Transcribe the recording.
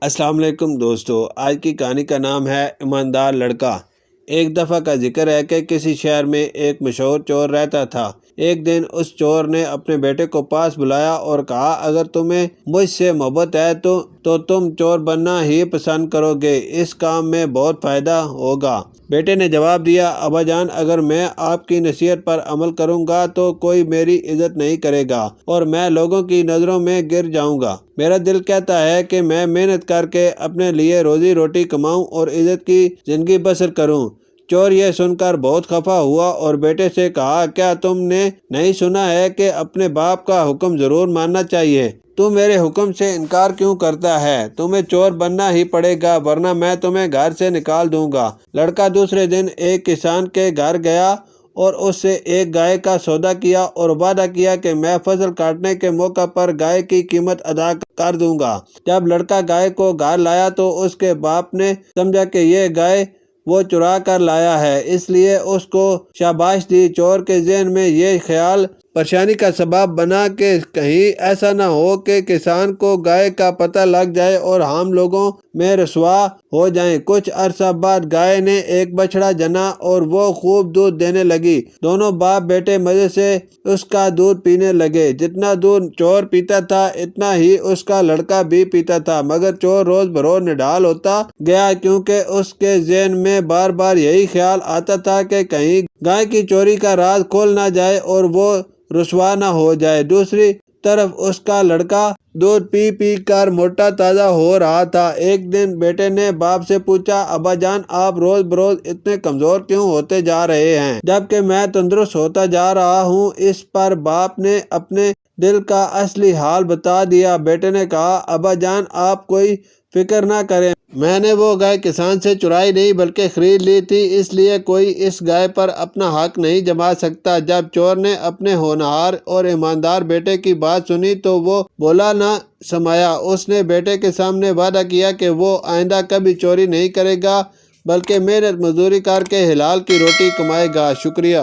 السلام علیکم دوستو، آج کی کہانی کا نام ہے ایماندار لڑکا۔ ایک دفعہ کا ذکر ہے کہ کسی شہر میں ایک مشہور چور رہتا تھا۔ ایک دن اس چور نے اپنے بیٹے کو پاس بلایا اور کہا، اگر تمہیں مجھ سے محبت ہے تو تم چور بننا ہی پسند کرو گے، اس کام میں بہت فائدہ ہوگا۔ بیٹے نے جواب دیا، ابا جان، اگر میں آپ کی نصیحت پر عمل کروں گا تو کوئی میری عزت نہیں کرے گا اور میں لوگوں کی نظروں میں گر جاؤں گا۔ میرا دل کہتا ہے کہ میں محنت کر کے اپنے لیے روزی روٹی کماؤں اور عزت کی زندگی بسر کروں۔ چور یہ سن کر بہت خفا ہوا اور بیٹے سے کہا، کیا تم نے نہیں سنا ہے کہ اپنے باپ کا حکم ضرور ماننا چاہیے؟ تو میرے حکم سے انکار کیوں کرتا ہے؟ تمہیں چور بننا ہی پڑے گا ورنہ میں تمہیں گھر سے نکال دوں گا۔ لڑکا دوسرے دن ایک کسان کے گھر گیا اور اس سے ایک گائے کا سودا کیا اور وعدہ کیا کہ میں فصل کاٹنے کے موقع پر گائے کی قیمت ادا کر دوں گا۔ جب لڑکا گائے کو گھر لایا تو اس کے باپ نے سمجھا کہ یہ گائے وہ چرا کر لایا ہے، اس لیے اس کو شاباش دی۔ چور کے ذہن میں یہ خیال پریشانی کا سبب بنا کہ کہیں ایسا نہ ہو کہ کسان کو گائے کا پتہ لگ جائے اور ہم لوگوں میں رسوا ہو جائیں۔ کچھ عرصہ بعد گائے نے ایک بچڑا جنا اور وہ خوب دودھ دینے لگی۔ دونوں باپ بیٹے مزے سے اس کا دودھ پینے لگے۔ جتنا دودھ چور پیتا تھا اتنا ہی اس کا لڑکا بھی پیتا تھا، مگر چور روز بروز نڈھال ہوتا گیا کیونکہ اس کے ذہن میں بار بار یہی خیال آتا تھا کہ کہیں گائے کی چوری کا راز کھول نہ جائے اور وہ رسوا نہ ہو جائے۔ دوسری طرف اس کا لڑکا دودھ پی پی کر موٹا تازہ ہو رہا تھا۔ ایک دن بیٹے نے باپ سے پوچھا، ابا جان، آپ روز بروز اتنے کمزور کیوں ہوتے جا رہے ہیں جبکہ میں تندرست ہوتا جا رہا ہوں؟ اس پر باپ نے اپنے دل کا اصلی حال بتا دیا۔ بیٹے نے کہا، ابا جان، آپ کوئی فکر نہ کریں، میں نے وہ گائے کسان سے چرائی نہیں بلکہ خرید لی تھی، اس لیے کوئی اس گائے پر اپنا حق نہیں جما سکتا۔ جب چور نے اپنے ہونہار اور ایماندار بیٹے کی بات سنی تو وہ بولا نہ سمایا۔ اس نے بیٹے کے سامنے وعدہ کیا کہ وہ آئندہ کبھی چوری نہیں کرے گا بلکہ محنت مزدوری کر کے حلال کی روٹی کمائے گا۔ شکریہ۔